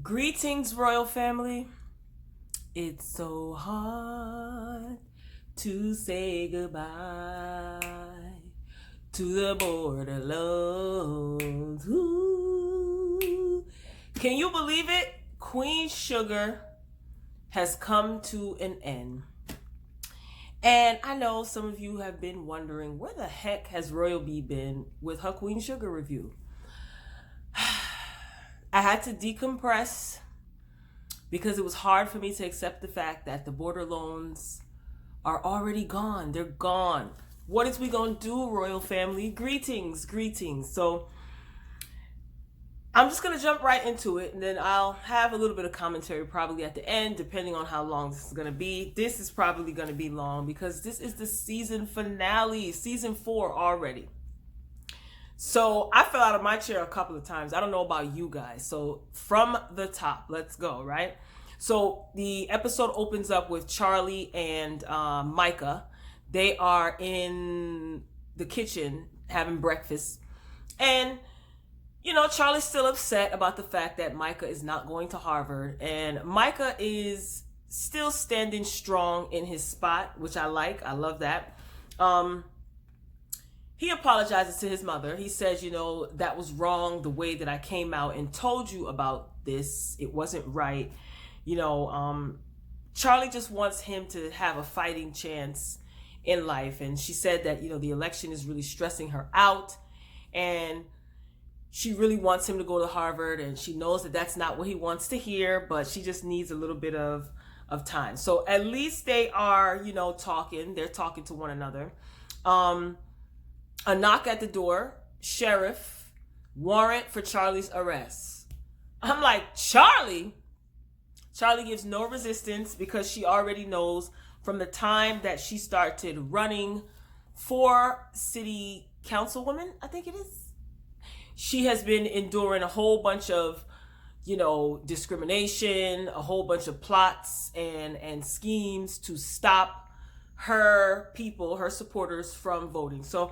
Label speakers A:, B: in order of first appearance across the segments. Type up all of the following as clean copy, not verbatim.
A: Greetings, royal family. It's so hard to say goodbye to the Bordelons. Ooh. Can you believe it? Queen Sugar has come to an end. And I know some of you have been wondering, where the heck has Royal B been with her Queen Sugar review? I had to decompress because it was hard for me to accept the fact that the Bordelons are already gone. They're gone. What is we gonna do, royal family? Greetings. So I'm just gonna jump right into it, and then I'll have a little bit of commentary probably at the end, depending on how long this is gonna be. This is probably gonna be long because this is the season finale, season 4 already. So I fell out of my chair a couple of times. I don't know about you guys. So from the top, let's go, right? So the episode opens up with Charley and Micah. They are in the kitchen having breakfast. And, you know, Charley's still upset about the fact that Micah is not going to Harvard. And Micah is still standing strong in his spot, which I like. I love that. He apologizes to his mother. He says, you know, that was wrong, the way that I came out and told you about this. It wasn't right. You know, Charley just wants him to have a fighting chance in life. And she said that, you know, the election is really stressing her out. And she really wants him to go to Harvard. And she knows that that's not what he wants to hear. But she just needs a little bit of time. So at least they are, you know, talking. They're talking to one another. A knock at the door. Sheriff, warrant for Charley's arrest. I'm like, Charley? Charley gives no resistance because she already knows from the time that she started running for city councilwoman, I think it is. She has been enduring a whole bunch of, you know, discrimination, a whole bunch of plots and schemes to stop her people, her supporters from voting. So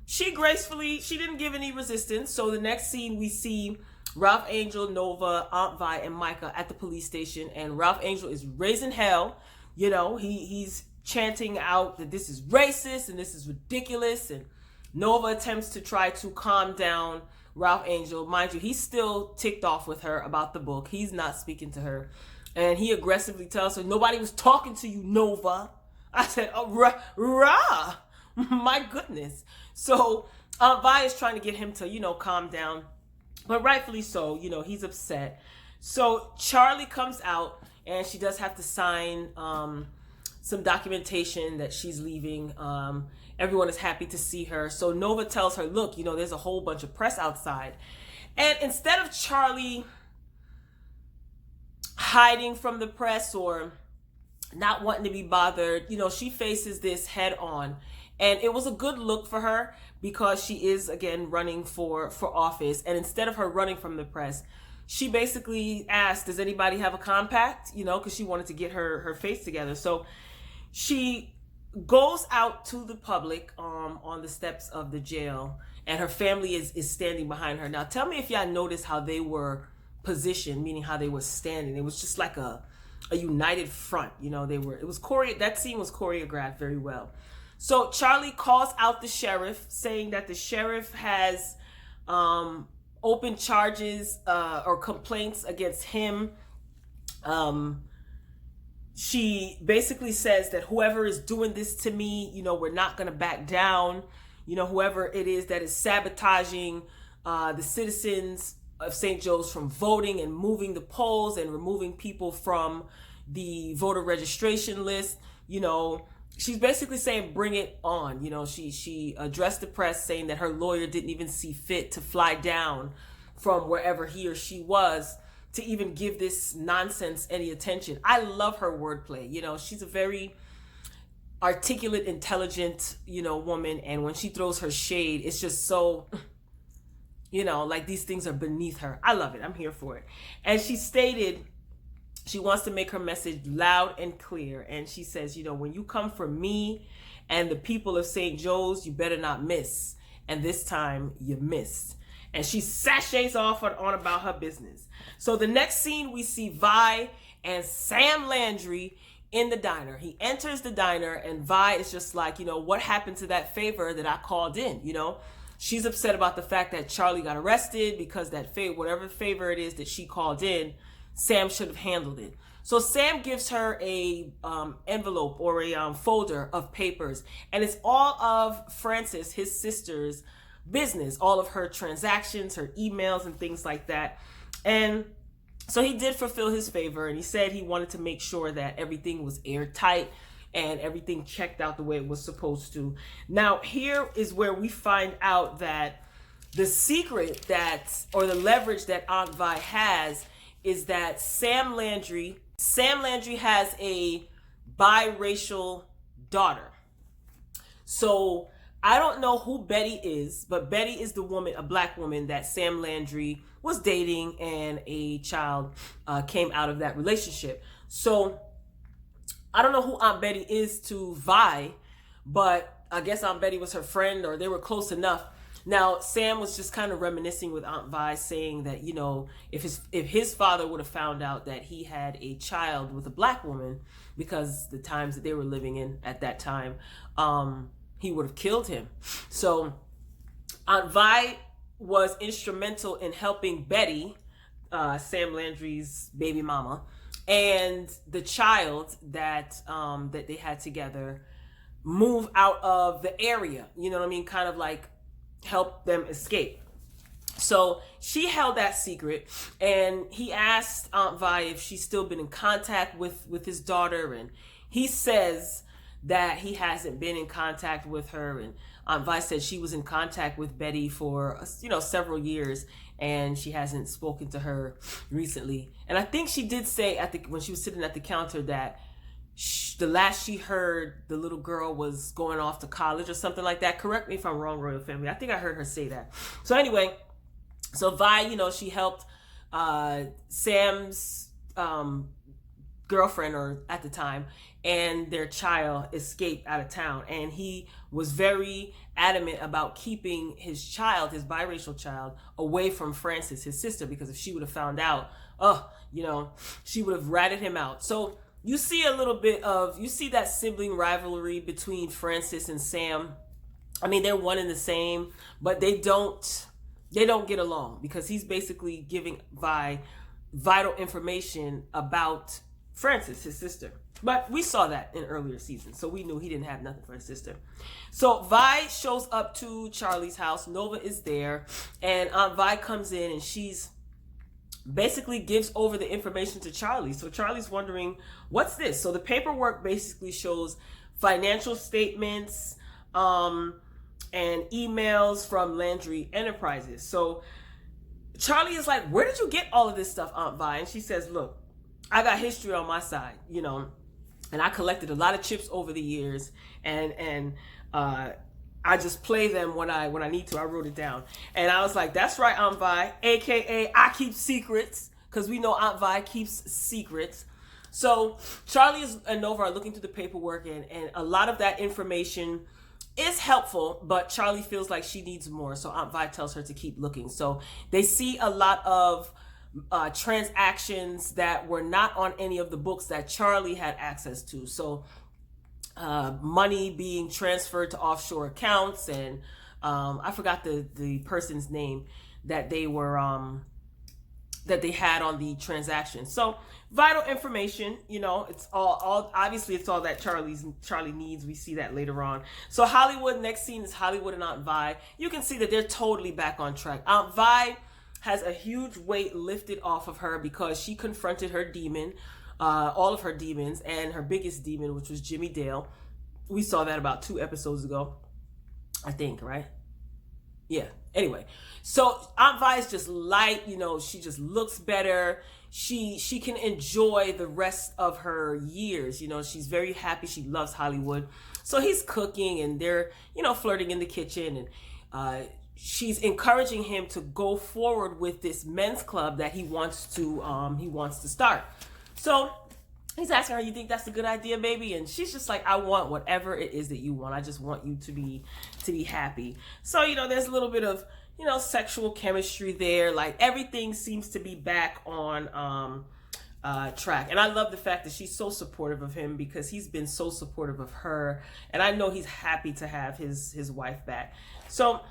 A: she didn't give any resistance. So the next scene we see Ralph Angel, Nova, Aunt Vi, and Micah at the police station. And Ralph Angel is raising hell. You know, he's chanting out that this is racist and this is ridiculous. And Nova attempts to try to calm down Ralph Angel. Mind you, he's still ticked off with her about the book. He's not speaking to her. And he aggressively tells her, nobody was talking to you, Nova. I said, oh, rah. My goodness. So Vi is trying to get him to, you know, calm down. But rightfully so, you know, he's upset. So Charley comes out and she does have to sign some documentation that she's leaving. Everyone is happy to see her. So Nova tells her, look, you know, there's a whole bunch of press outside. And instead of Charley hiding from the press or not wanting to be bothered, you know, she faces this head on. And it was a good look for her because she is, again, running for office. And instead of her running from the press, she basically asked, does anybody have a compact? You know, because she wanted to get her face together. So she goes out to the public on the steps of the jail. And her family is standing behind her. Now, tell me if y'all noticed how they were positioned, meaning how they were standing. It was just like a united front. You know, that scene was choreographed very well. So Charley calls out the sheriff, saying that the sheriff has open charges or complaints against him. She basically says that whoever is doing this to me, you know, we're not going to back down. You know, whoever it is that is sabotaging the citizens of St. Joe's from voting and moving the polls and removing people from the voter registration list, you know, she's basically saying, bring it on. You know, she addressed the press saying that her lawyer didn't even see fit to fly down from wherever he or she was to even give this nonsense any attention. I love her wordplay. You know, she's a very articulate, intelligent, you know, woman. And when she throws her shade, it's just so, you know, like these things are beneath her. I love it. I'm here for it. And she stated she wants to make her message loud and clear. And she says, you know, when you come for me and the people of St. Joe's, you better not miss. And this time you missed. and she sachets off on about her business. So the next scene, we see Vi and Sam Landry in the diner. He enters the diner, and Vi is just like, what happened to that favor that I called in? She's upset about the fact that Charley got arrested because that whatever favor it is that she called in, Sam should have handled it. So Sam gives her a envelope or a folder of papers, and it's all of Frances, his sister's business, all of her transactions, her emails, and things like that. And so he did fulfill his favor, and he said he wanted to make sure that everything was airtight and everything checked out the way it was supposed to. Now, here is where we find out that the secret or the leverage that Aunt Vi has is that Sam Landry has a biracial daughter. So I don't know who Betty is, but Betty is the woman, a black woman that Sam Landry was dating, and a child came out of that relationship. So I don't know who Aunt Betty is to Vi, but I guess Aunt Betty was her friend, or they were close enough. Now, Sam was just kind of reminiscing with Aunt Vi, saying that, if his father would have found out that he had a child with a black woman, because the times that they were living in at that time, he would have killed him. So Aunt Vi was instrumental in helping Betty, Sam Landry's baby mama, and the child that they had together move out of the area. You know what I mean? Kind of like help them escape. So she held that secret, and he asked Aunt Vi if she's still been in contact with his daughter, and he says that he hasn't been in contact with her. And Aunt Vi said she was in contact with Betty for several years, and she hasn't spoken to her recently. And I think she did say when she was sitting at the counter that the last she heard, the little girl was going off to college or something like that. Correct me if I'm wrong, Royal Family. I think I heard her say that. So anyway, so Vi, she helped Sam's girlfriend, or at the time, and their child escape out of town. And he was very adamant about keeping his child, his biracial child, away from Frances, his sister, because if she would have found out, she would have ratted him out. So you see that sibling rivalry between Frances and Sam. I mean, they're one and the same, but they don't get along, because he's basically giving Vi vital information about Frances, his sister. But we saw that in earlier seasons, so we knew he didn't have nothing for his sister. So Vi shows up to Charley's house. Nova is there, and Aunt Vi comes in, and she's basically gives over the information to Charley. So Charley's wondering, what's this? So the paperwork basically shows financial statements and emails from Landry Enterprises. So Charley is like, where did you get all of this stuff, Aunt Vi? And she says, look, I got history on my side, and I collected a lot of chips over the years, and I just play them when I need to. I wrote it down. And I was like, that's right, Aunt Vi, aka I keep secrets, because we know Aunt Vi keeps secrets. So Charley and Nova are looking through the paperwork, and a lot of that information is helpful, but Charley feels like she needs more. So Aunt Vi tells her to keep looking. So they see a lot of transactions that were not on any of the books that Charley had access to. So money being transferred to offshore accounts, and I forgot the person's name that they were that they had on the transaction. So vital information, it's all obviously it's all that Charley needs. We see that later on. So Hollywood, next scene is Hollywood and Aunt Vi. You can see that they're totally back on track. Aunt Vi has a huge weight lifted off of her because she confronted her demon, all of her demons, and her biggest demon, which was Jimmy Dale. We saw that about 2 episodes ago, I think, right? Yeah. Anyway, so Aunt Vi is just light, she just looks better. She can enjoy the rest of her years. She's very happy. She loves Hollywood. So he's cooking, and they're, flirting in the kitchen, and she's encouraging him to go forward with this men's club that he wants to start. So he's asking her, you think that's a good idea, baby? And she's just like, I want whatever it is that you want. I just want you to be happy. So, there's a little bit of, sexual chemistry there. Like everything seems to be back on track. And I love the fact that she's so supportive of him because he's been so supportive of her. And I know he's happy to have his wife back. So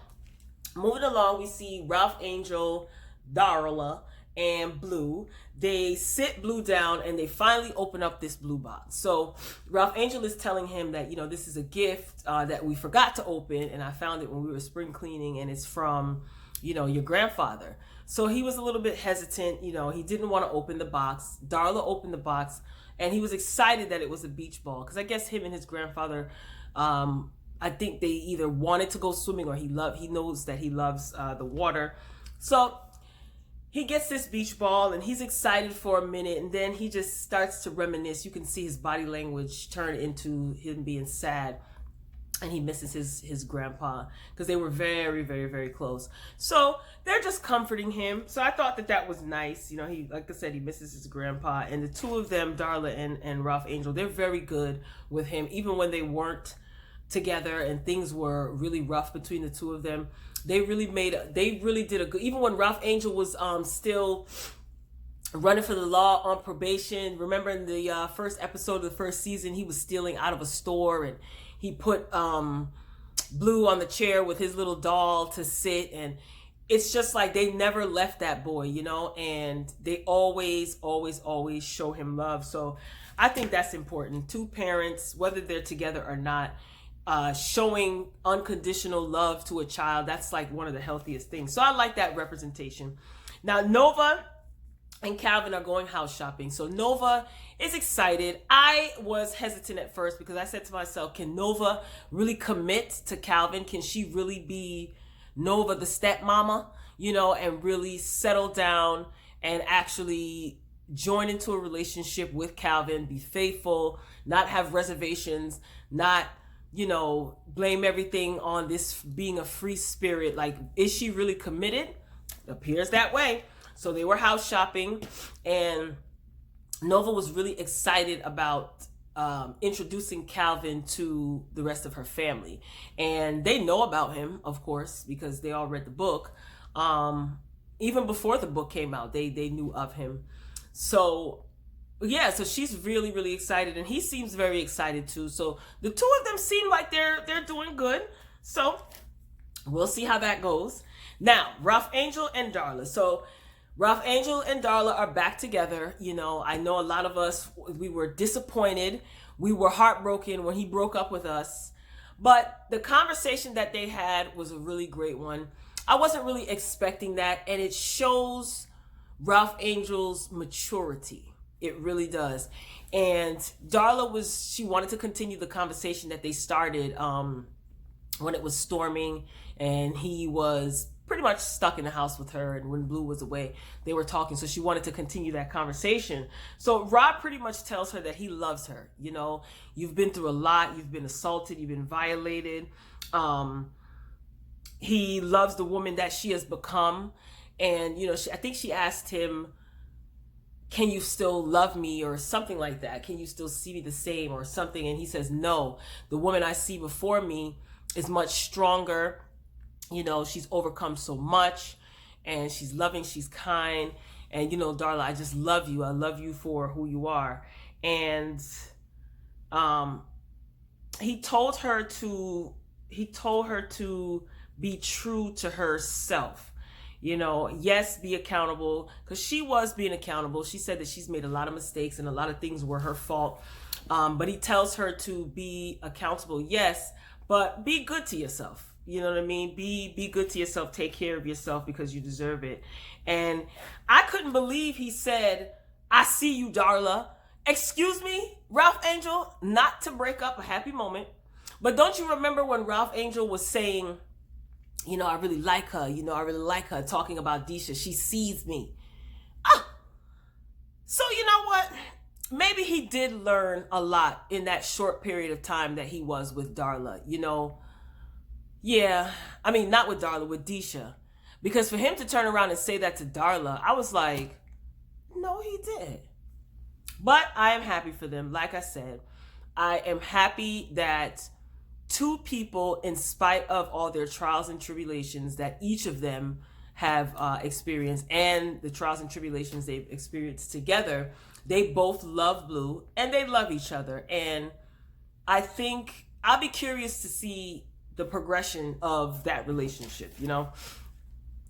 A: moving along, we see Ralph Angel, Darla, and Blue. They sit Blue down and they finally open up this blue box. So Ralph Angel is telling him that, this is a gift that we forgot to open, and I found it when we were spring cleaning, and it's from, your grandfather. So he was a little bit hesitant. He didn't want to open the box. Darla opened the box, and he was excited that it was a beach ball because I guess him and his grandfather, I think they either wanted to go swimming or he knows that he loves the water. So he gets this beach ball and he's excited for a minute, and then he just starts to reminisce. You can see his body language turn into him being sad, and he misses his grandpa because they were very, very, very close. So they're just comforting him. So I thought that was nice. He, like I said, he misses his grandpa, and the two of them, Darla and Ralph Angel, they're very good with him, even when they weren't together and things were really rough between the two of them. They really did a good, even when Ralph Angel was still running for the law on probation. Remember in the first episode of the first season, he was stealing out of a store, and he put Blue on the chair with his little doll to sit, and it's just like they never left that boy, and they always, always, always show him love. So I think that's important. Two parents, whether they're together or not, showing unconditional love to a child, that's like one of the healthiest things. So I like that representation. Now Nova and Calvin are going house shopping. So Nova is excited. I was hesitant at first because I said to myself, can Nova really commit to Calvin? Can she really be Nova the stepmama, and really settle down and actually join into a relationship with Calvin, be faithful, not have reservations, not blame everything on this being a free spirit? Like, is she really committed? It appears that way. So they were house shopping, and Nova was really excited about introducing Calvin to the rest of her family. And they know about him, of course, because they all read the book. Even before the book came out, they knew of him. So yeah, so she's really, really excited, and he seems very excited too. So the two of them seem like they're doing good. So we'll see how that goes. Now, Ralph Angel and Darla. So Ralph Angel and Darla are back together. I know a lot of us, we were disappointed. We were heartbroken when he broke up with us. But the conversation that they had was a really great one. I wasn't really expecting that, and it shows Ralph Angel's maturity. It really does. And Darla she wanted to continue the conversation that they started when it was storming and he was pretty much stuck in the house with her, and when Blue was away, they were talking. So she wanted to continue that conversation. So Rob pretty much tells her that he loves her. You've been through a lot. You've been assaulted. You've been violated. He loves the woman that she has become. And, I think she asked him, can you still love me, or something like that? Can you still see me the same, or something? And he says, no, the woman I see before me is much stronger. She's overcome so much, and she's loving, she's kind. And, Darla, I just love you. I love you for who you are. And he told her to be true to herself. Yes, be accountable, because she was being accountable. She said that she's made a lot of mistakes and a lot of things were her fault. But he tells her to be accountable, yes, but be good to yourself. You know what I mean? Be good to yourself. Take care of yourself because you deserve it. And I couldn't believe he said, I see you, Darla. Excuse me, Ralph Angel, not to break up a happy moment. But don't you remember when Ralph Angel was saying, I really like her. I really like her, talking about Disha. She sees me. So you know what? Maybe he did learn a lot in that short period of time that he was with Darla. Yeah, I mean, not with Darla, with Disha. Because for him to turn around and say that to Darla, I was like, no, he did. But I am happy for them. Like I said, I am happy that two people, in spite of all their trials and tribulations that each of them have experienced, and the trials and tribulations they've experienced together, they both love Blue and they love each other. And I think I'll be curious to see the progression of that relationship, you know.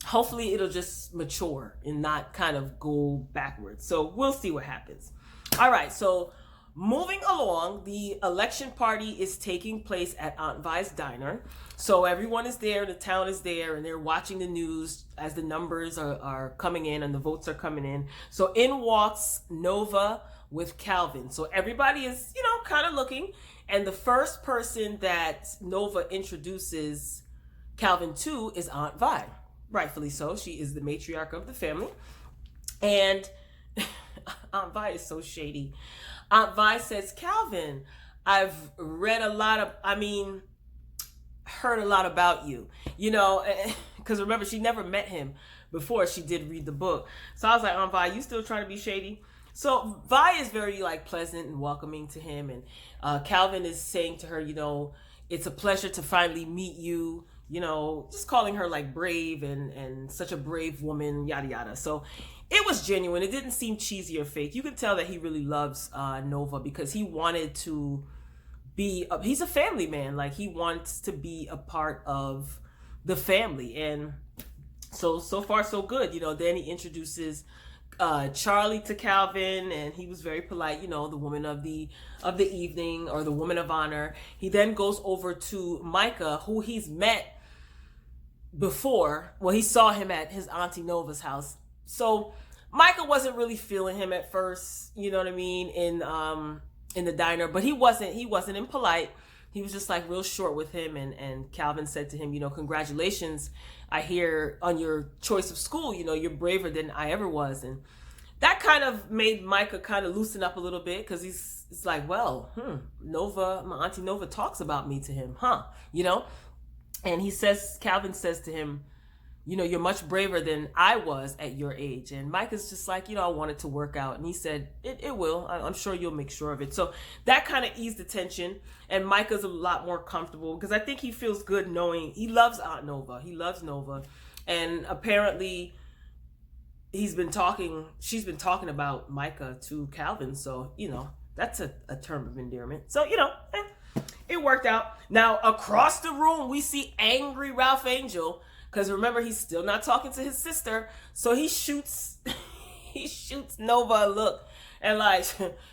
A: Hopefully it'll just mature and not kind of go backwards. So we'll see what happens. All right, so moving along, the election party is taking place at Aunt Vi's diner. So everyone is there, the town is there, and they're watching the news as the numbers are coming in and the votes are coming in. So in walks Nova with Calvin. So everybody is, you know, kind of looking. And the first person that Nova introduces Calvin to is Aunt Vi. Rightfully so. She is the matriarch of the family. And Aunt Vi is so shady. Aunt Vi says, Calvin, I've heard a lot about you, you know, because remember, she never met him before she did read the book. So I was like, Aunt Vi, you still trying to be shady? So Vi is very like pleasant and welcoming to him. And Calvin is saying to her, you know, it's a pleasure to finally meet you, you know, just calling her like brave and such a brave woman, yada, yada. So it was genuine. It didn't seem cheesy or fake. You could tell that he really loves Nova because he wanted to be, he's a family man. Like he wants to be a part of the family. And so far so good. You know, then he introduces Charley to Calvin, and he was very polite, you know, the woman of the evening, or the woman of honor. He then goes over to Micah, who he's met before. Well, he saw him at his auntie Nova's house. So Micah wasn't really feeling him at first, you know what I mean, in the diner, but he wasn't impolite. He was just like real short with him, and Calvin said to him, you know, congratulations, I hear on your choice of school, you know, you're braver than I ever was. And that kind of made Micah kind of loosen up a little bit, because it's like, well, Nova, my auntie Nova talks about me to him, you know. And Calvin says to him, you know, you're much braver than I was at your age. And Micah's just like, you know, I want it to work out. And he said, it will. I'm sure you'll make sure of it. So that kind of eased the tension. And Micah's a lot more comfortable, because I think he feels good knowing he loves Aunt Nova. He loves Nova. And apparently she's been talking about Micah to Calvin. So, you know, that's a term of endearment. So, you know, it worked out. Now, across the room, we see angry Ralph Angel. Because remember, he's still not talking to his sister. So he shoots Nova a look. And like,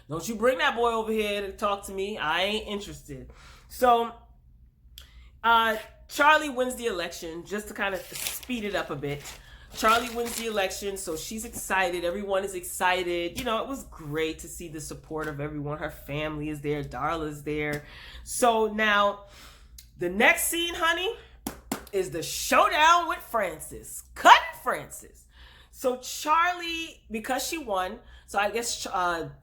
A: don't you bring that boy over here to talk to me. I ain't interested. So Charley wins the election, just to kind of speed it up a bit. Charley wins the election, so she's excited. Everyone is excited. You know, it was great to see the support of everyone. Her family is there. Darla's there. So now, the next scene, honey, is the showdown with Frances. Cutting Frances. So Charley, because she won, so I guess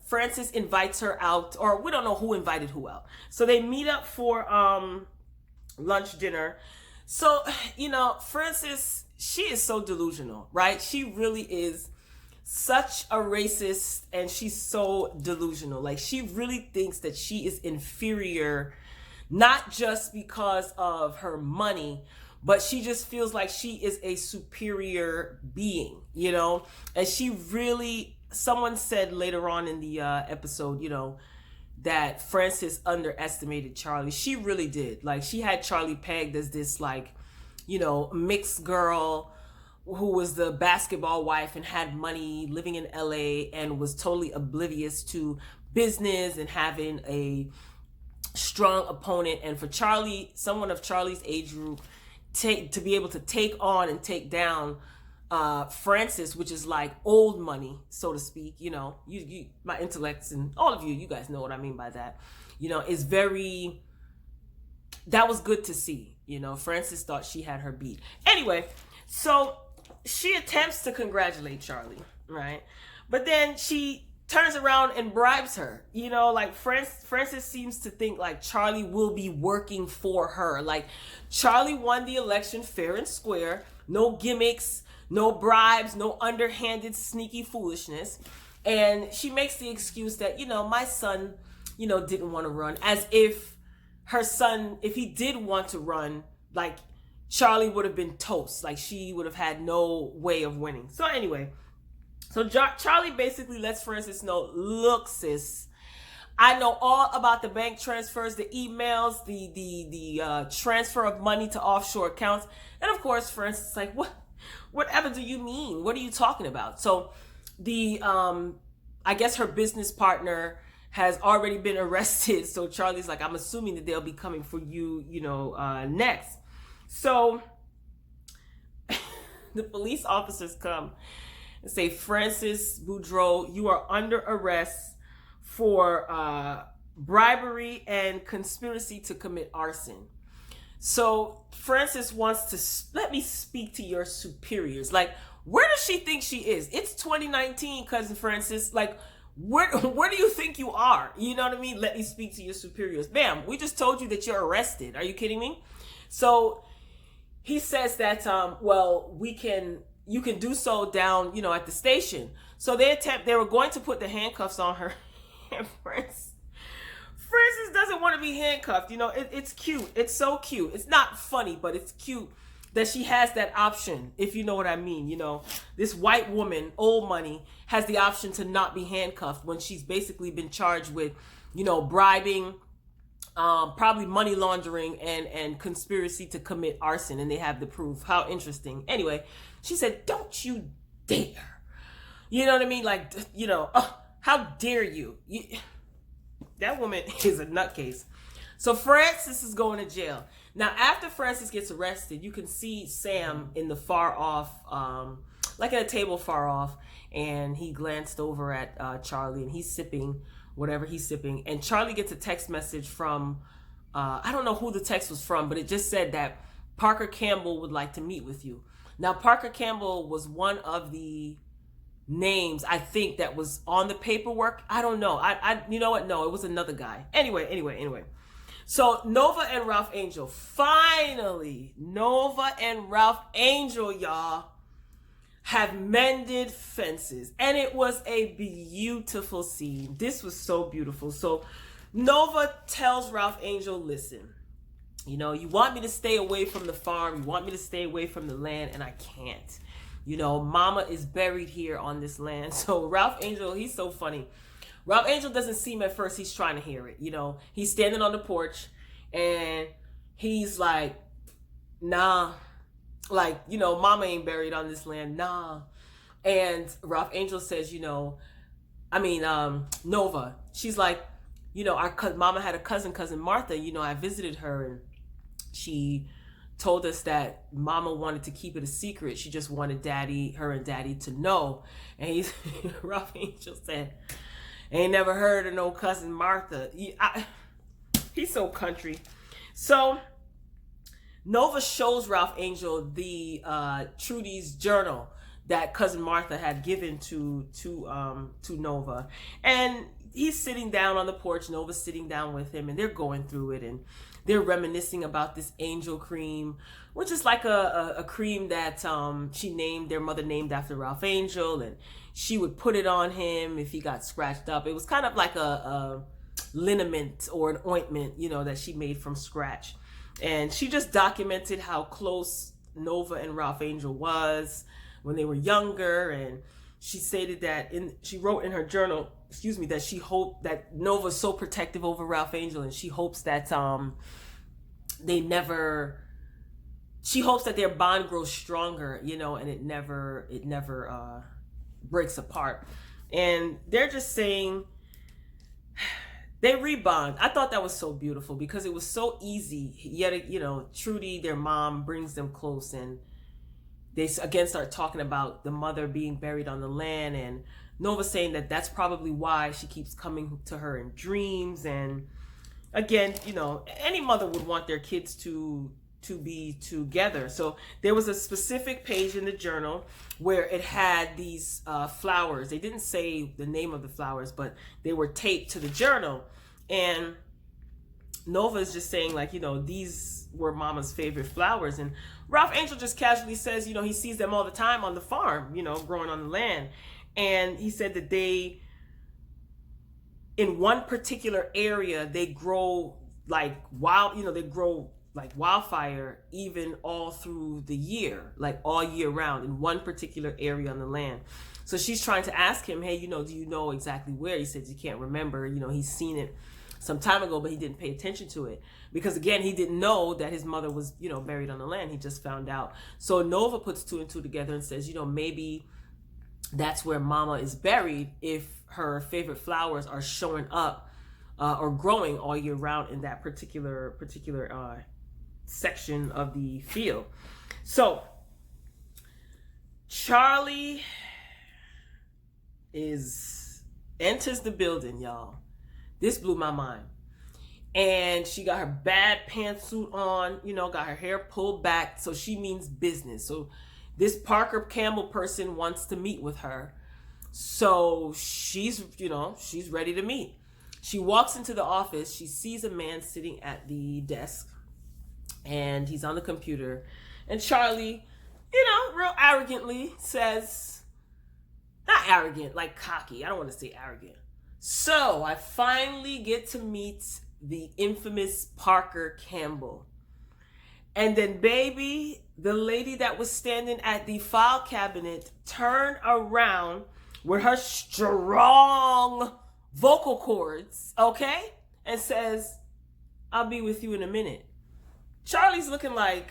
A: Frances invites her out, or we don't know who invited who out. So they meet up for lunch, dinner. So, you know, Frances, she is so delusional, right? She really is such a racist, and she's so delusional. Like, she really thinks that she is inferior, not just because of her money, but she just feels like she is a superior being, you know? And she really, someone said later on in the episode, you know, that Frances underestimated Charley. She really did. Like, she had Charley pegged as this, like, you know, mixed girl who was the basketball wife and had money, living in LA, and was totally oblivious to business and having a strong opponent. And for Charley, someone of Charley's age group, to be able to take on and take down Frances, which is like old money, so to speak, you know, you my intellects and all of you guys know what I mean by that, you know, is very, that was good to see, you know. Frances thought she had her beat. Anyway, so she attempts to congratulate Charley, right? But then she turns around and bribes her, you know, like Frances seems to think like Charley will be working for her. Like, Charley won the election fair and square, no gimmicks, no bribes, no underhanded sneaky foolishness. And she makes the excuse that, you know, my son, you know, didn't want to run, as if her son, if he did want to run, like Charley would have been toast. Like she would have had no way of winning. So anyway, so Charley basically lets Frances know, look, sis, I know all about the bank transfers, the emails, the transfer of money to offshore accounts. And of course, Frances is like, whatever do you mean? What are you talking about? So the, I guess her business partner has already been arrested. So Charley's like, I'm assuming that they'll be coming for you, next. So the police officers come and say, Frances Boudreaux, you are under arrest for bribery and conspiracy to commit arson. So Frances wants to let me speak to your superiors. Like, where does she think she is? It's 2019, cousin Frances. Like, where do you think you are? You know what I mean? Let me speak to your superiors. Bam, we just told you that you're arrested. Are you kidding me? So he says that, well, you can do so down, at the station. So they were going to put the handcuffs on her. And Frances doesn't want to be handcuffed. It's cute. It's so cute. It's not funny, but it's cute that she has that option, if you know what I mean. This white woman, old money, has the option to not be handcuffed when she's basically been charged with, bribing, probably money laundering and conspiracy to commit arson, and they have the proof. How interesting. Anyway, she said, don't you dare. You know what I mean? Like, how dare you? That woman is a nutcase. So Frances is going to jail. Now, after Frances gets arrested, you can see Sam in the far off, like at a table far off, and he glanced over at Charley, and he's sipping whatever he's sipping. And Charley gets a text message from, I don't know who the text was from, but it just said that Parker Campbell would like to meet with you. Now, Parker Campbell was one of the names, I think, that was on the paperwork. I don't know. You know what? No, it was another guy. Anyway. So Nova and Ralph Angel, finally, Nova and Ralph Angel, y'all, have mended fences. And it was a beautiful scene. This was so beautiful. So Nova tells Ralph Angel, listen, you want me to stay away from the farm. You want me to stay away from the land, and I can't. Mama is buried here on this land. So Ralph Angel, he's so funny. Ralph Angel doesn't seem at first he's trying to hear it. He's standing on the porch and he's like, nah, like, Mama ain't buried on this land. Nah. And Ralph Angel says, Nova, she's like, Mama had a cousin Martha, I visited her, and she told us that Mama wanted to keep it a secret. She just wanted her and Daddy to know. And Ralph Angel said, ain't never heard of no cousin Martha. He's so country. So Nova shows Ralph Angel the Trudy's journal that cousin Martha had given to Nova. And he's sitting down on the porch. Nova's sitting down with him, and they're going through it, and they're reminiscing about this angel cream, which is like a cream that their mother named after Ralph Angel, and she would put it on him if he got scratched up. It was kind of like a liniment or an ointment, that she made from scratch. And she just documented how close Nova and Ralph Angel was when they were younger, and she stated that she wrote in her journal, that she hoped that Nova's so protective over Ralph Angel, and she hopes that she hopes that their bond grows stronger, and it never breaks apart. And they're just saying they rebond. I thought that was so beautiful because it was so easy. Yet, Trudy, their mom, brings them close, and they again start talking about the mother being buried on the land, and Nova saying that that's probably why she keeps coming to her in dreams. And again, any mother would want their kids to be together. So there was a specific page in the journal where it had these flowers. They didn't say the name of the flowers, but they were taped to the journal. And Nova is just saying, like, these were Mama's favorite flowers. And Ralph Angel just casually says, he sees them all the time on the farm, growing on the land. And he said that in one particular area, they grow like wild, they grow like wildfire even all through the year, like all year round in one particular area on the land. So she's trying to ask him, hey, do you know exactly where? He says he can't remember. He's seen it some time ago, but he didn't pay attention to it because, again, he didn't know that his mother was, buried on the land. He just found out. So Nova puts two and two together and says, maybe that's where Mama is buried if her favorite flowers are showing up or growing all year round in that particular section of the field. So Charley enters the building, y'all. This blew my mind. And she got her bad pantsuit on, got her hair pulled back. So she means business. So this Parker Campbell person wants to meet with her. So she's ready to meet. She walks into the office. She sees a man sitting at the desk. And he's on the computer. And Charley, real arrogantly says, not arrogant, like cocky. I don't want to say arrogant. So I finally get to meet the infamous Parker Campbell. And then, baby, the lady that was standing at the file cabinet turned around with her strong vocal cords, okay? And says, I'll be with you in a minute. Charley's looking like,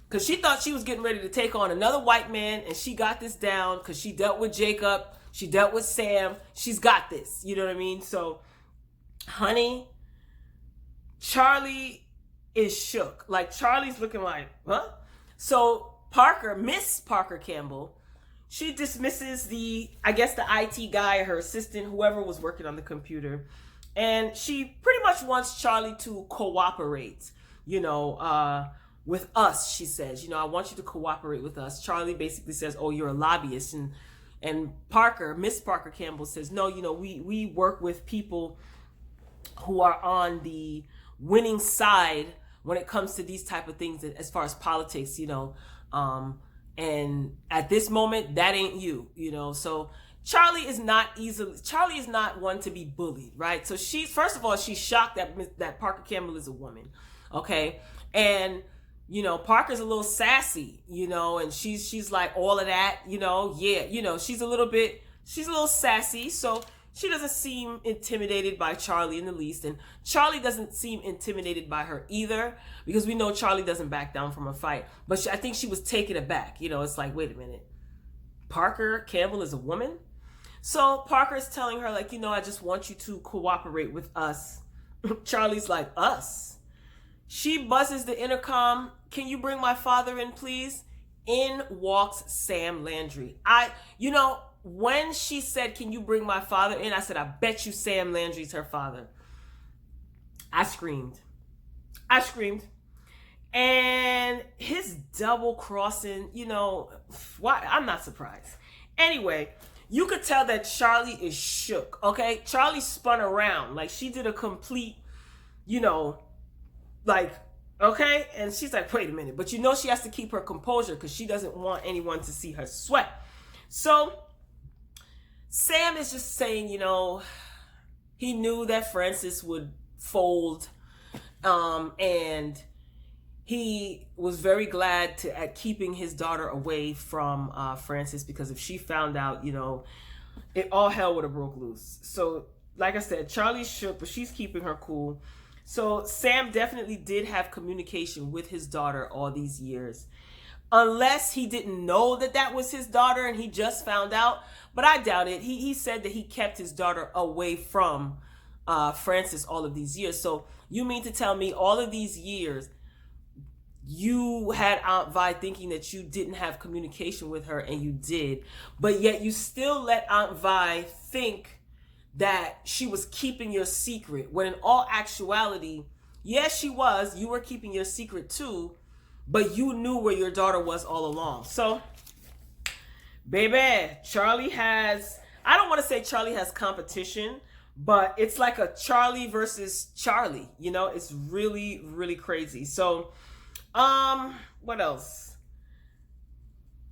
A: because she thought she was getting ready to take on another white man, and she got this down because she dealt with Jacob. She dealt with Sam. She's got this. You know what I mean? So, honey, Charley is shook. Like, Charley's looking like, huh? So, Miss Parker Campbell, she dismisses the IT guy, her assistant, whoever was working on the computer. And she pretty much wants Charley to cooperate, with us, she says. I want you to cooperate with us. Charley basically says, oh, you're a lobbyist. And Miss Parker Campbell says, no, we work with people who are on the winning side when it comes to these type of things as far as politics, and at this moment, that ain't you, so Charley is not one to be bullied, right? So first of all, she's shocked that Parker Campbell is a woman, okay? And Parker's a little sassy, and she's like all of that, she's a little sassy. So she doesn't seem intimidated by Charley in the least. And Charley doesn't seem intimidated by her either, because we know Charley doesn't back down from a fight. But I think she was taken aback. It's like, wait a minute. Parker Campbell is a woman? So Parker is telling her, like, I just want you to cooperate with us. Charley's like, us? She buzzes the intercom. Can you bring my father in, please? In walks Sam Landry. When she said, can you bring my father in? I said, I bet you Sam Landry's her father. I screamed. And his double crossing, why? I'm not surprised. Anyway, you could tell that Charley is shook, okay? Charley spun around. Like, she did a complete, okay? And she's like, wait a minute. But she has to keep her composure because she doesn't want anyone to see her sweat. So Sam is just saying, he knew that Francis would fold. And he was very glad at keeping his daughter away from Francis, because if she found out, all hell would have broke loose. So, like I said, Charley's shook, but she's keeping her cool. So Sam definitely did have communication with his daughter all these years. Unless he didn't know that was his daughter and he just found out. But I doubt it. He said that he kept his daughter away from Francis all of these years. So you mean to tell me all of these years you had Aunt Vi thinking that you didn't have communication with her, and you did. But yet you still let Aunt Vi think that she was keeping your secret, when in all actuality, yes, she was. You were keeping your secret too, but you knew where your daughter was all along. So, baby, Charley has, I don't want to say Charley has competition, but it's like a Charley versus Charley. It's really, really crazy. So, what else?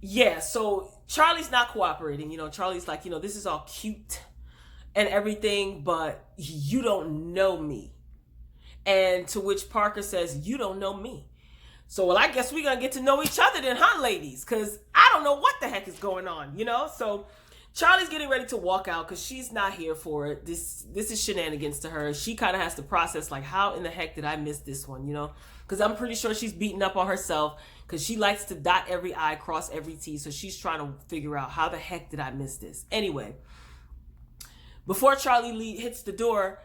A: Yeah, so Charley's not cooperating. Charley's like, this is all cute and everything, but you don't know me. And to which Parker says, "You don't know me." So, well, I guess we're going to get to know each other then, huh, ladies? Because I don't know what the heck is going on, you know? So Charley's getting ready to walk out because she's not here for it. This is shenanigans to her. She kind of has to process, like, how in the heck did I miss this one, you know? Because I'm pretty sure she's beating up on herself because she likes to dot every I, cross every T. So she's trying to figure out, how the heck did I miss this? Anyway, before Charley hits the door,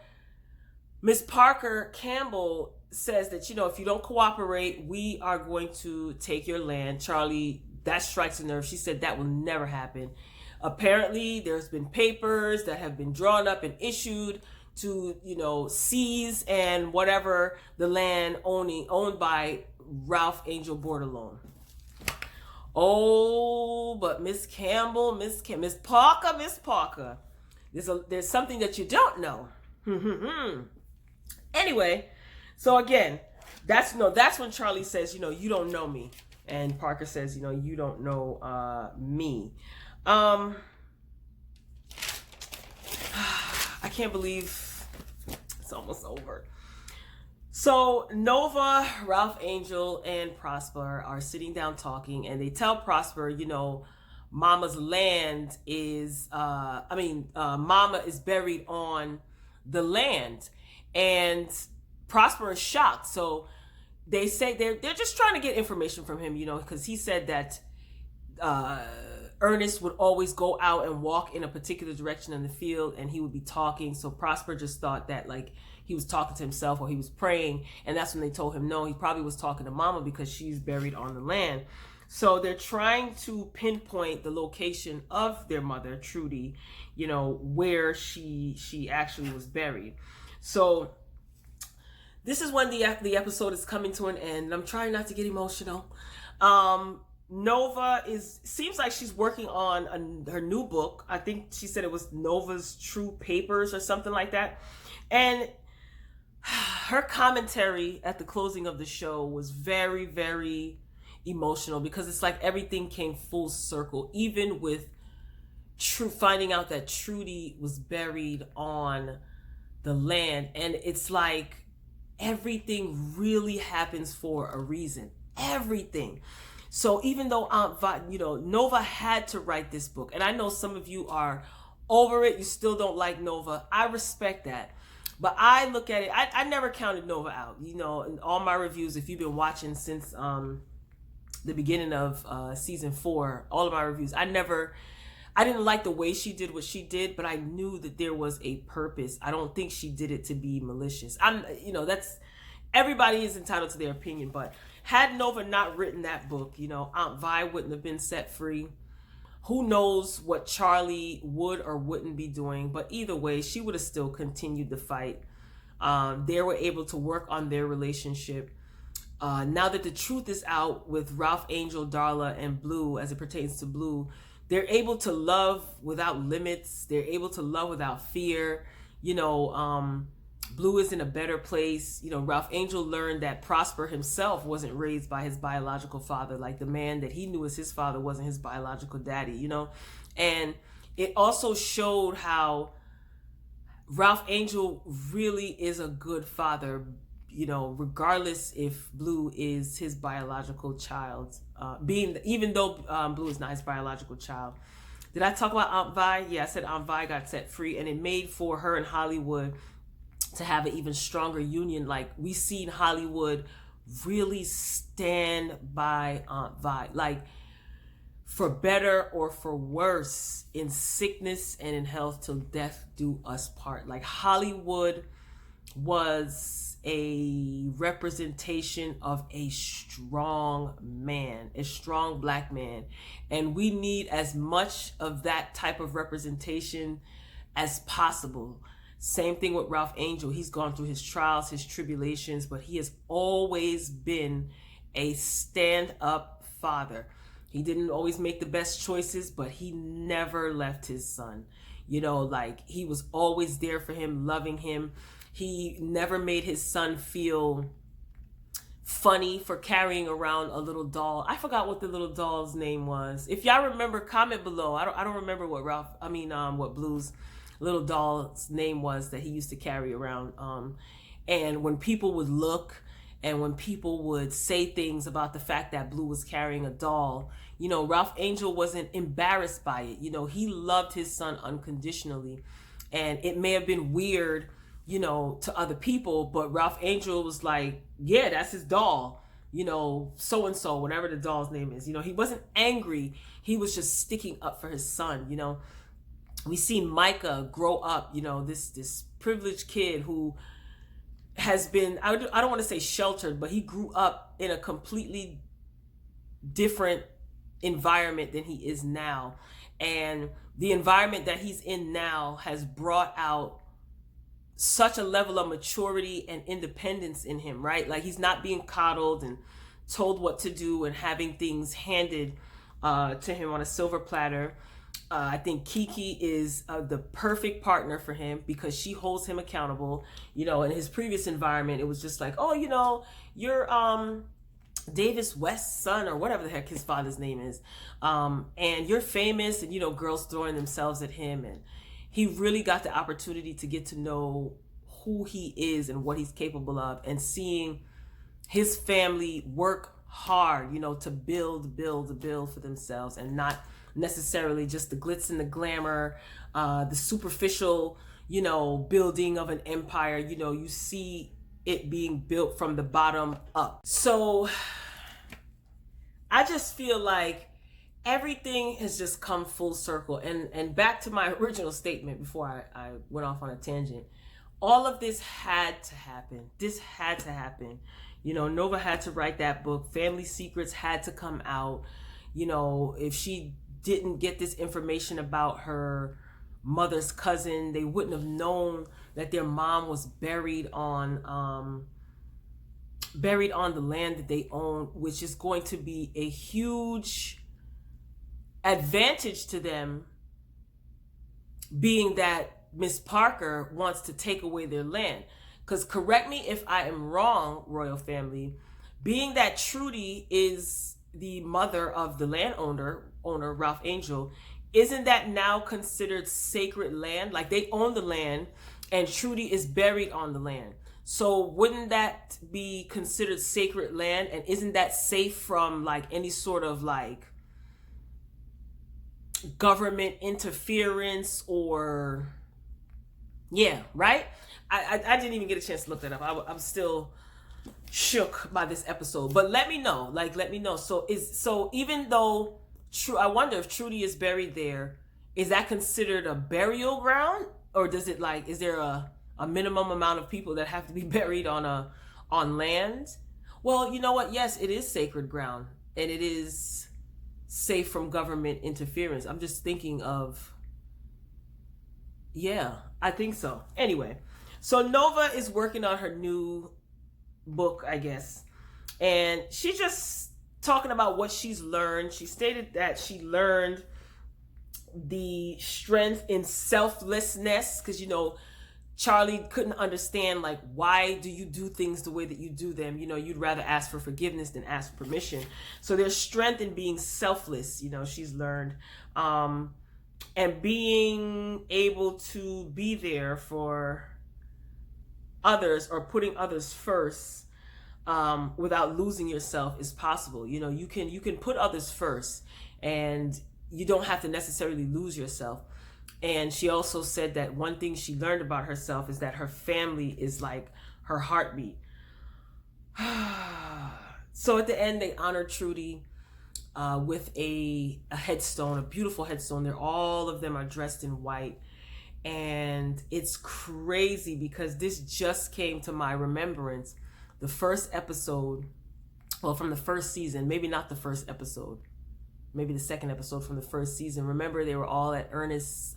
A: Miss Parker Campbell says that, you know, if you don't cooperate, we are going to take your land. Charley, that strikes a nerve. She said that will never happen. Apparently, there's been papers that have been drawn up and issued to, you know, seize and whatever the land owned by Ralph Angel Bordelon. Oh, but Miss Campbell, Miss Parker, there's something that you don't know. Anyway, so again, that's when Charley says, you know, you don't know me. And Parker says, you know, you don't know me. I can't believe it's almost over. So Nova, Ralph Angel, and Prosper are sitting down talking, and they tell Prosper, you know, Mama's land is, Mama is buried on the land. And Prosper is shocked. So they say they're just trying to get information from him, you know, because he said that Ernest would always go out and walk in a particular direction in the field, and he would be talking. So Prosper just thought that, like, he was talking to himself or he was praying. And that's when they told him, no, he probably was talking to Mama because she's buried on the land. So they're trying to pinpoint the location of their mother, Trudy, you know, where she actually was buried. So this is when the episode is coming to an end. I'm trying not to get emotional. Nova seems like she's working on her new book. I think she said it was Nova's True Papers or something like that. And her commentary at the closing of the show was very, very emotional, because it's like everything came full circle, even with finding out that Trudy was buried on the land. And it's like everything really happens for a reason. Everything. So even though Nova had to write this book, and I know some of you are over it, you still don't like Nova. I respect that. But I look at it, I never counted Nova out. You know, in all my reviews, if you've been watching since the beginning of season 4, all of my reviews, I didn't like the way she did what she did, but I knew that there was a purpose. I don't think she did it to be malicious. That's, everybody is entitled to their opinion, but had Nova not written that book, you know, Aunt Vi wouldn't have been set free. Who knows what Charley would or wouldn't be doing, but either way, she would have still continued the fight. They were able to work on their relationship. Now that the truth is out with Ralph Angel, Darla, and Blue, as it pertains to Blue, they're able to love without limits. They're able to love without fear. You know, Blue is in a better place. You know, Ralph Angel learned that Prosper himself wasn't raised by his biological father. Like, the man that he knew as his father wasn't his biological daddy, you know. And it also showed how Ralph Angel really is a good father, you know, regardless if Blue is his biological child, even though Blue is not his biological child. Did I talk about Aunt Vi? Yeah, I said Aunt Vi got set free, and it made for her in Hollywood to have an even stronger union. Like, we seen Hollywood really stand by Aunt Vi, like, for better or for worse, in sickness and in health, till death do us part. Like, Hollywood was a representation of a strong man, a strong black man. And we need as much of that type of representation as possible. Same thing with Ralph Angel. He's gone through his trials, his tribulations, but he has always been a stand-up father. He didn't always make the best choices, but he never left his son. You know, like, he was always there for him, loving him. He never made his son feel funny for carrying around a little doll. I forgot what the little doll's name was. If y'all remember, comment below. I don't remember what what Blue's little doll's name was that he used to carry around. And when people would look and when people would say things about the fact that Blue was carrying a doll, you know, Ralph Angel wasn't embarrassed by it. You know, he loved his son unconditionally. And it may have been weird, you know, to other people, but Ralph Angel was like, yeah, that's his doll, you know, so and so, whatever the doll's name is. You know, he wasn't angry. He was just sticking up for his son. You know, we seen Micah grow up, you know, this privileged kid who has been, I don't want to say sheltered, but he grew up in a completely different environment than he is now. And the environment that he's in now has brought out such a level of maturity and independence in him, right? Like, he's not being coddled and told what to do and having things handed to him on a silver platter. I think Kiki is the perfect partner for him because she holds him accountable. You know, in his previous environment, it was just like, oh, you know, you're Davis West's son or whatever the heck his father's name is. And you're famous, and, you know, girls throwing themselves at him. And he really got the opportunity to get to know who he is and what he's capable of, and seeing his family work hard, you know, to build for themselves, and not necessarily just the glitz and the glamour, the superficial, you know, building of an empire. You know, you see it being built from the bottom up. So I just feel like everything has just come full circle. And back to my original statement before I went off on a tangent. All of this had to happen. This had to happen. You know, Nova had to write that book. Family secrets had to come out. You know, if she didn't get this information about her mother's cousin, they wouldn't have known that their mom was buried on the land that they own, which is going to be a huge advantage to them, being that Miss Parker wants to take away their land. Because, correct me if I am wrong, royal family, being that Trudy is the mother of the landowner, Ralph Angel, isn't that now considered sacred land? Like, they own the land and Trudy is buried on the land. So wouldn't that be considered sacred land? And isn't that safe from like any sort of like government interference or, yeah, right? I didn't even get a chance to look that up. I'm still shook by this episode, but let me know, let me know. So even though I wonder if Trudy is buried there, is that considered a burial ground, or does it like, is there a minimum amount of people that have to be buried on land? Well, you know what? Yes, it is sacred ground, and it is safe from government interference. I'm just thinking of, yeah, I think so. Anyway, so Nova is working on her new book, I guess, and she's just talking about what she's learned. She stated that she learned the strength in selflessness, because, you know, Charley couldn't understand, like, why do you do things the way that you do them? You know, you'd rather ask for forgiveness than ask for permission. So there's strength in being selfless, you know, she's learned. And being able to be there for others, or putting others first, without losing yourself, is possible. You know, you can put others first, and you don't have to necessarily lose yourself. And she also said that one thing she learned about herself is that her family is like her heartbeat. So at the end, they honored Trudy with a headstone, a beautiful headstone. All of them are dressed in white. And it's crazy because this just came to my remembrance. The first episode, well, from the first season, maybe not the first episode, maybe the second episode from the first season. Remember, they were all at Ernest's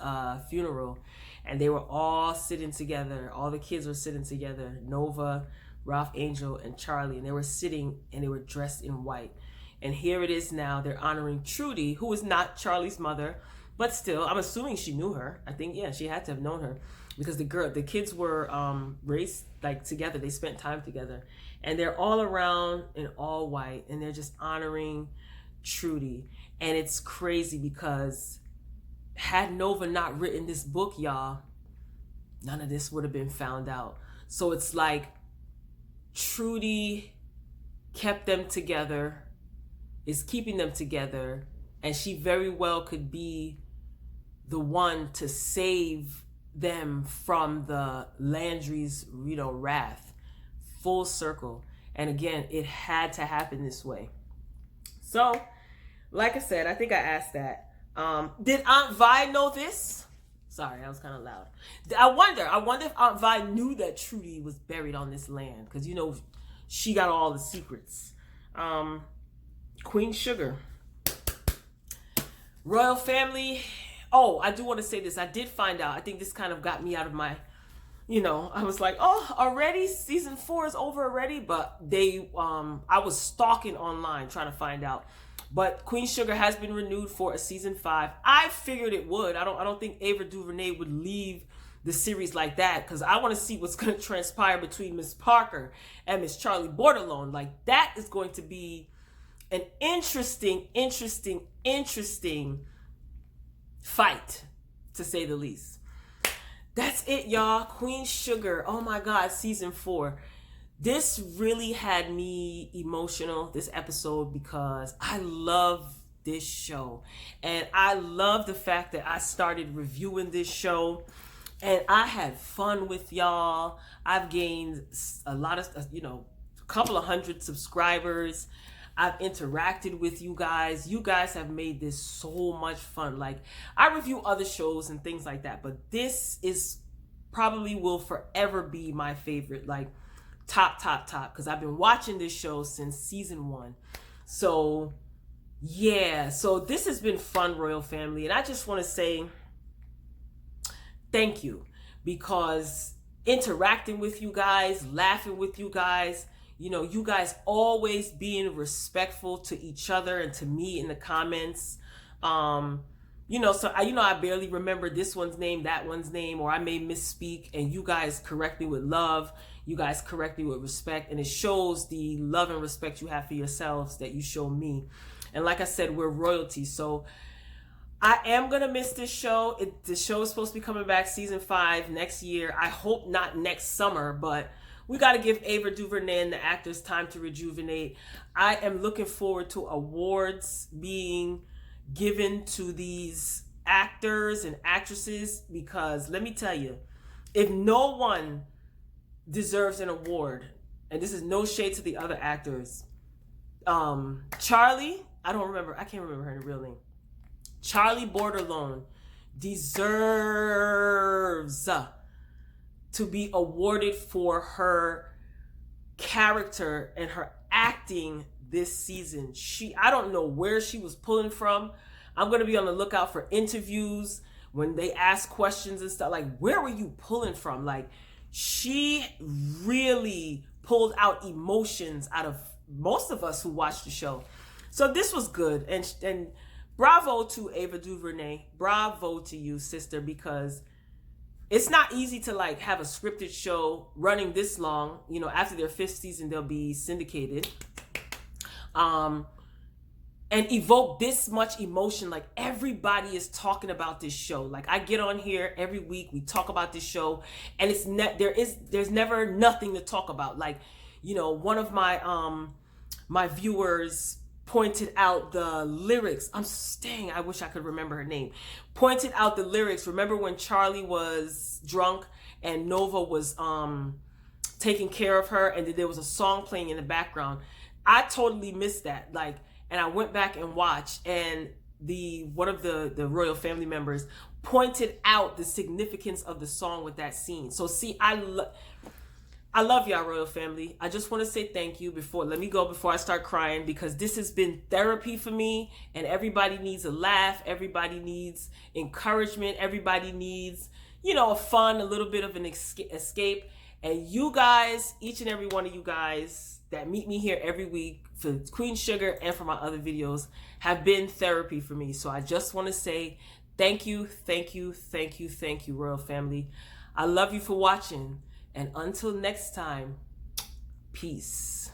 A: funeral, and they were all sitting together. All the kids were sitting together. Nova, Ralph Angel, and Charley. And they were sitting, and they were dressed in white. And here it is now. They're honoring Trudy, who is not Charley's mother, but still, I'm assuming she knew her. I think, yeah, she had to have known her, because the kids were raised like together. They spent time together, and they're all around in all white, and they're just honoring Trudy. And it's crazy because had Nova not written this book, y'all, none of this would have been found out. So it's like Trudy kept them together, is keeping them together, and she very well could be the one to save them from the Landry's, wrath. Full circle. And again, it had to happen this way. So, like I said, I think I asked that. Did Aunt Vi know this? Sorry, that was kind of loud. I wonder if Aunt Vi knew that Trudy was buried on this land. Because, she got all the secrets. Queen Sugar. Royal family. Oh, I do want to say this. I did find out. I think this kind of got me out of my, I was like, oh, already? Season 4 is over already? But I was stalking online trying to find out. But Queen Sugar has been renewed for a season 5. I figured it would. I don't think Ava DuVernay would leave the series like that, because I want to see what's going to transpire between Miss Parker and Miss Charley Bordelon. Like, that is going to be an interesting fight, to say the least. That's it, y'all. Queen Sugar. Oh my God, season 4. This really had me emotional, this episode, because I love this show. And I love the fact that I started reviewing this show and I had fun with y'all. I've gained a lot of, a couple of hundred subscribers. I've interacted with you guys. You guys have made this so much fun. Like, I review other shows and things like that, but this is probably will forever be my favorite. Like, top, because I've been watching this show since season 1. So yeah, so this has been fun, Royal Family, and I just want to say thank you, because interacting with you guys, laughing with you guys, you guys always being respectful to each other and to me in the comments. So I barely remember this one's name, that one's name, or I may misspeak, and you guys correct me with love. You guys correct me with respect, and it shows the love and respect you have for yourselves that you show me. And like I said, we're royalty, so I am gonna miss this show. The show is supposed to be coming back season 5 next year. I hope not next summer, but we got to give Ava DuVernay and the actors time to rejuvenate. I am looking forward to awards being given to these actors and actresses, because let me tell you, if no one deserves an award, and this is no shade to the other actors, Charley, I can't remember her real name. Charley Bordelon deserves to be awarded for her character and her acting this season. I don't know where she was pulling from. I'm going to be on the lookout for interviews when they ask questions and stuff. Like, where were you pulling from? Like, she really pulled out emotions out of most of us who watched the show. So this was good. And bravo to Ava DuVernay. Bravo to you, sister, because it's not easy to like have a scripted show running this long. After their 5th season, they'll be syndicated. And evoke this much emotion. Like, everybody is talking about this show. Like, I get on here every week, we talk about this show, and there's never nothing to talk about. Like, one of my my viewers pointed out the lyrics. I wish I could remember her name. Pointed out the lyrics. Remember when Charley was drunk and Nova was taking care of her, and there was a song playing in the background? I totally missed that. Like, and I went back and watched, and one of the royal family members pointed out the significance of the song with that scene. So see, I love y'all, royal family. I just want to say thank you before I start crying, because this has been therapy for me, and everybody needs a laugh. Everybody needs encouragement. Everybody needs, a fun, a little bit of an escape. And you guys, each and every one of you guys that meet me here every week for Queen Sugar and for my other videos have been therapy for me. So I just want to say thank you, royal family. I love you for watching. And until next time, peace.